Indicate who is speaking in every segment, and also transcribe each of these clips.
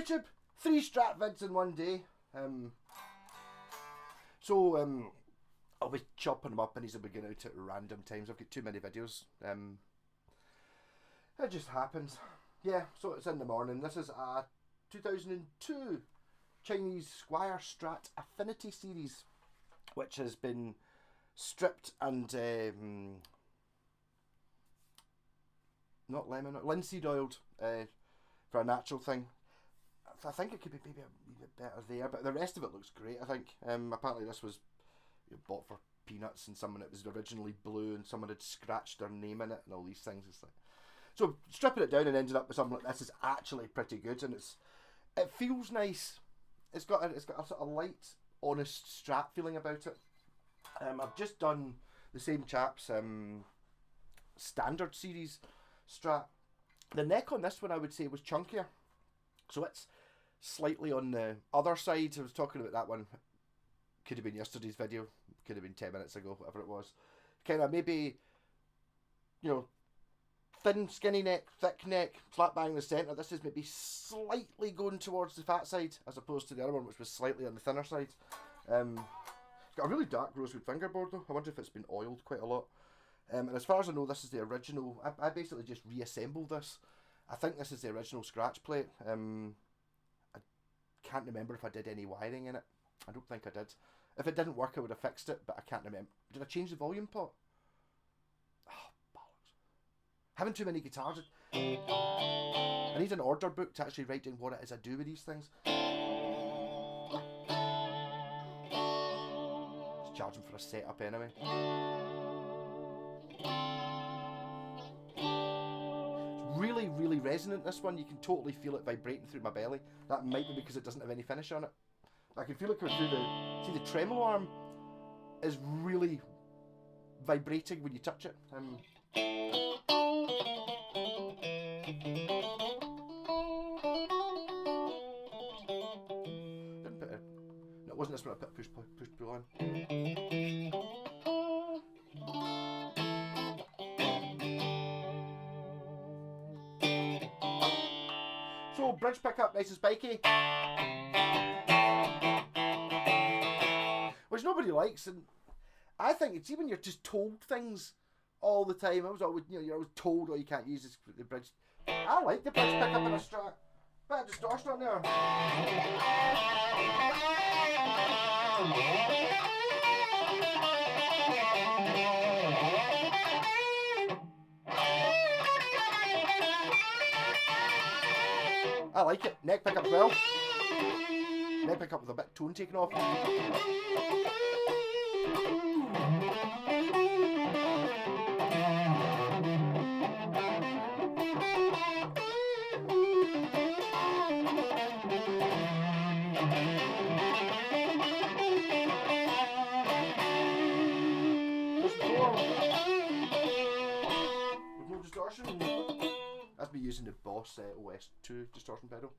Speaker 1: YouTube, 3 strat vids in one day. I'll be chopping them up and these will be going out at random times. I've got too many videos. It just happens. Yeah, so it's in the morning. This is a 2002 Chinese Squire Strat Affinity series, which has been stripped and linseed oiled for a natural thing. I think it could be maybe a wee bit better there, but the rest of it looks great, I think. Apparently this was bought for peanuts, and someone, it was originally blue and someone had scratched their name in it and all these things. It's like, so stripping it down and ended up with something like this is actually pretty good, and it feels nice. It's got a sort of light, honest strat feeling about it. I've just done the same chap's standard series strat. The neck on this one I would say was chunkier, so it's slightly on the other side. I was talking about that one, could have been yesterday's video, could have been 10 minutes ago, whatever it was. Kind of maybe, you know, thin skinny neck, thick neck, flat bang in the centre. This is maybe slightly going towards the fat side as opposed to the other one, which was slightly on the thinner side. It's got a really dark rosewood fingerboard though. I wonder if it's been oiled quite a lot. And as far as I know, this is the original. I basically just reassembled this. I think this is the original scratch plate. I can't remember if I did any wiring in it. I don't think I did. If it didn't work, I would have fixed it, but I can't remember. Did I change the volume pot? Oh, bollocks. Having too many guitars. I need an order book to actually write down what it is I do with these things. Just charge them for a setup anyway. It's really, really resonant, this one. You can totally feel it vibrating through my belly. That might be because it doesn't have any finish on it. I can feel it coming through see the tremolo arm is really vibrating when you touch it. Didn't put it. No, it wasn't this one I put push pull on. So bridge pickup, nice and spiky. Which nobody likes, and I think it's even you're just told things all the time. I was always, you're always told, oh, you can't use this the bridge. I like the bridge pickup in a strat. Bit of distortion on there. I like it. Neck pickup as well. Neck pickup with a bit of tone taken off. With no distortion. That's me using the Boss OS 2 distortion pedal.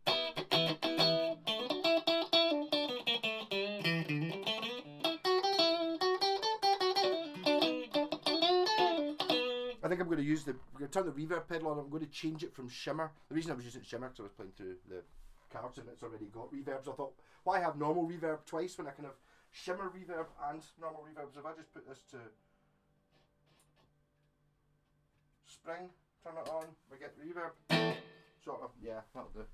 Speaker 1: I think I'm going to turn the reverb pedal on. I'm going to change it from shimmer. The reason I was using shimmer because I was playing through the cards and it's already got reverbs. I thought, why have normal reverb twice when I can have shimmer reverb and normal reverb? So if I just put this to spring, turn it on, we get reverb. Sort of, yeah, that'll do.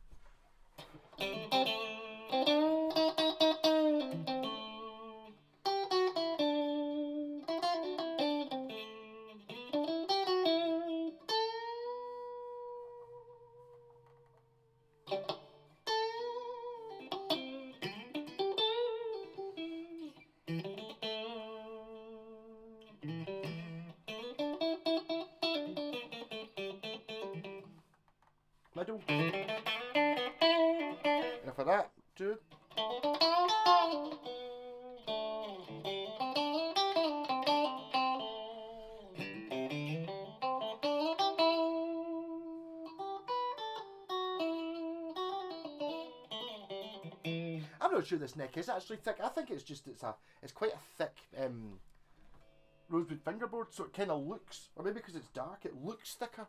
Speaker 1: Middle. And for that, 2. I'm not sure this neck is actually thick. I think it's just it's quite a thick rosewood fingerboard, so it kind of looks, or maybe because it's dark, it looks thicker,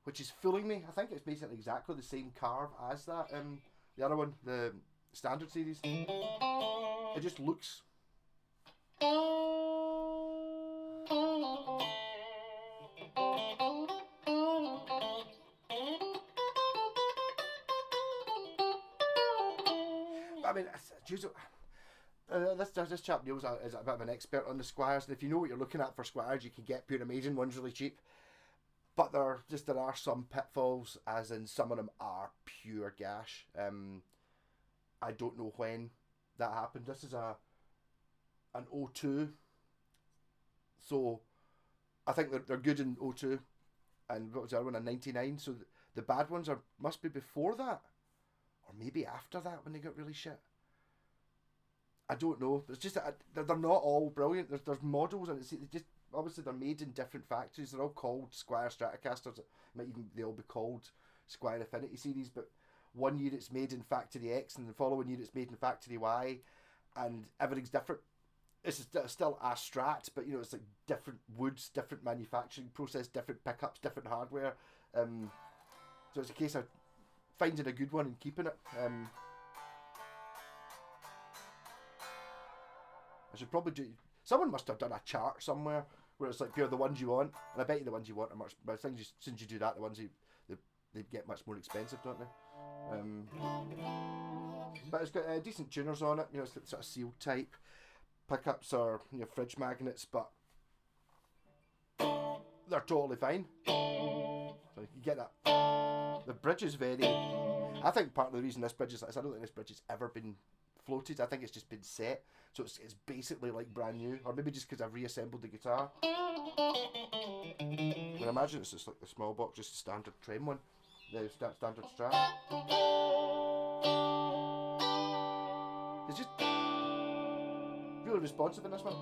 Speaker 1: which is fooling me. I think it's basically exactly the same carve as that the other one, the standard series. It just looks. I mean, this chap Neil's is a bit of an expert on the Squires, and if you know what you're looking at for Squires, you can get pure amazing ones really cheap. But there are some pitfalls, as in some of them are pure gash. I don't know when that happened. This is an O2, so I think they're good in O2, and what was the other one, a 99. So the bad ones must be before that, or maybe after that when they got really shit. I don't know. It's just that they're not all brilliant. There's models, and obviously they're made in different factories. They're all called Squire Stratocasters. They all be called Squire Affinity series, but one year it's made in factory X, and the following year it's made in factory Y, and everything's different. It's still a strat, but it's like different woods, different manufacturing process, different pickups, different hardware. So it's a case of finding a good one and keeping it. I should probably do. Someone must have done a chart somewhere where it's like, here are the ones you want, and I bet you the ones you want are much. But I think since you do that, the ones they get much more expensive, don't they? But it's got decent tuners on it. It's sort of sealed type. Pickups are fridge magnets, but they're totally fine. So you get that. The bridge is very. I think part of the reason this bridge is, I don't think this bridge has ever been floated. I think it's just been set, so it's basically like brand new, or maybe just because I've reassembled the guitar. I imagine it's just like the small box, just a standard trem one, the standard Strat. It's just really responsive in this one.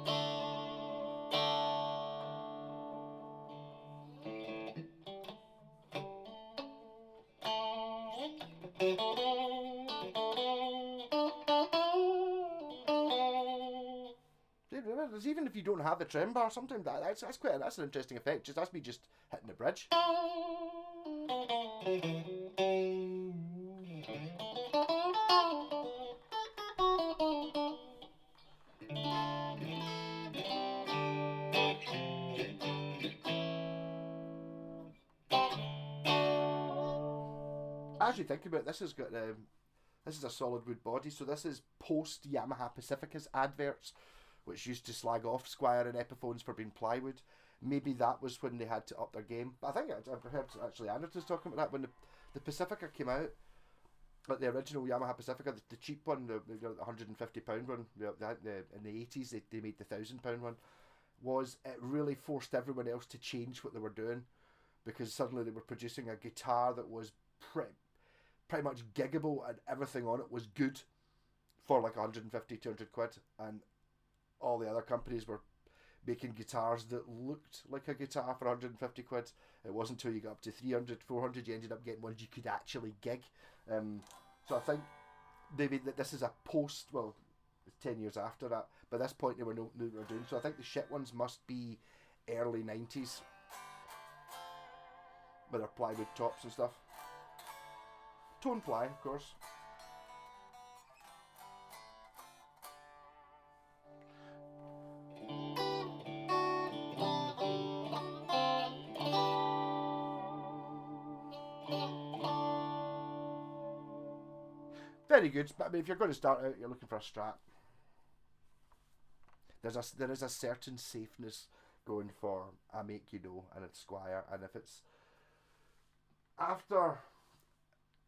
Speaker 1: Even if you don't have the trem bar, sometimes that's an interesting effect. That's me just hitting the bridge. As you think about it, this has got this is a solid wood body, so this is post Yamaha Pacifica's adverts, which used to slag off Squire and Epiphones for being plywood. Maybe that was when they had to up their game. But I think I've heard actually Anders was talking about that when the Pacifica came out, like the original Yamaha Pacifica, the cheap one, the £150 one, in the 80s they made the £1,000 one. It really forced everyone else to change what they were doing, because suddenly they were producing a guitar that was pretty much giggable, and everything on it was good for like 150, 200 quid, and all the other companies were making guitars that looked like a guitar for 150 quid. It wasn't until you got up to 300, 400 you ended up getting ones you could actually gig. So I think maybe that this is a post, well, 10 years after that, but at this point they were doing. So I think the shit ones must be early 90s with their plywood tops and stuff. Tone ply, of course. Very good, but I mean, if you're going to start out, you're looking for a Strat. There is a certain safeness going for a Make You Know and a Squire, and if it's after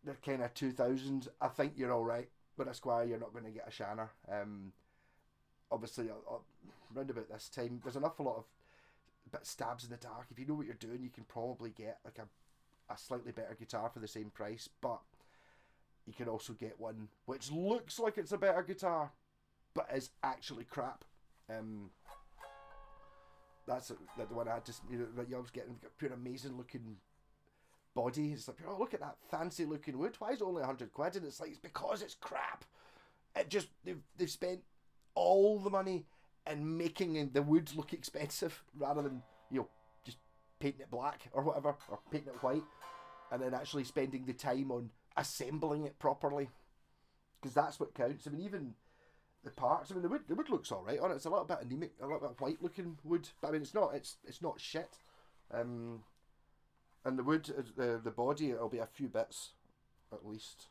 Speaker 1: the kind of 2000s, I think you're all right. With a Squire, you're not going to get a Shanner. Obviously, round about this time, there's an awful lot of stabs in the dark. If you know what you're doing, you can probably get like a slightly better guitar for the same price, but you can also get one which looks like it's a better guitar, but is actually crap. That's the one I had to, I was getting pure amazing looking body. It's like, oh, look at that fancy looking wood. Why is it only 100 quid? And it's like, it's because it's crap. It just, they've spent all the money in making the wood look expensive rather than, just painting it black or whatever, or painting it white, and then actually spending the time on assembling it properly. because that's what counts. I mean, even the parts. I mean, the wood looks all right on it. It's a little bit anemic, a little bit white looking wood, but I mean, it's not shit. And the wood, the body, it'll be a few bits, at least.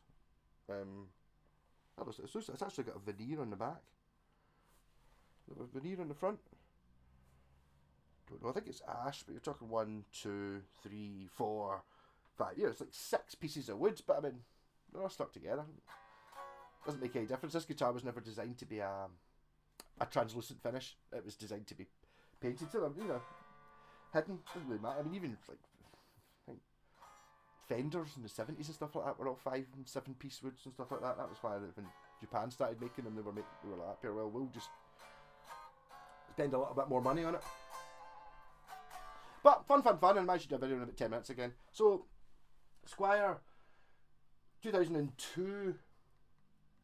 Speaker 1: It's actually got a veneer on the back. A veneer on the front. Don't know. I think it's ash, but you're talking 1, 2, 3, 4, 5. Yeah, it's like 6 pieces of wood, but I mean, they're all stuck together. Doesn't make any difference. This guitar was never designed to be a translucent finish. It was designed to be painted, so you know, hidden. Doesn't really matter. I mean, even like I think Fenders in the 70s and stuff like that were all 5 and 7 piece woods and stuff like that. That was why when Japan started making them, they were like, well, we'll just spend a little bit more money on it. But fun, and I might should do a video in about 10 minutes again. So, Squire 2002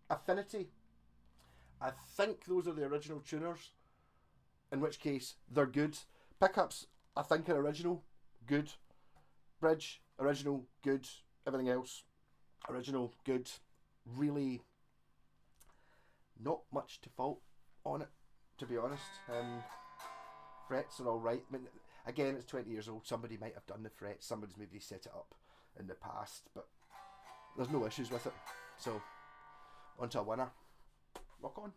Speaker 1: Affinity. I think those are the original tuners, in which case they're good. Pickups, I think, are original, good. Bridge, original, good. Everything else, original, good. Really, not much to fault on it, to be honest. Frets are alright. I mean, again, it's 20 years old. Somebody might have done the frets. Somebody's maybe set it up in the past, but there's no issues with it. So, on to a winner. Rock on.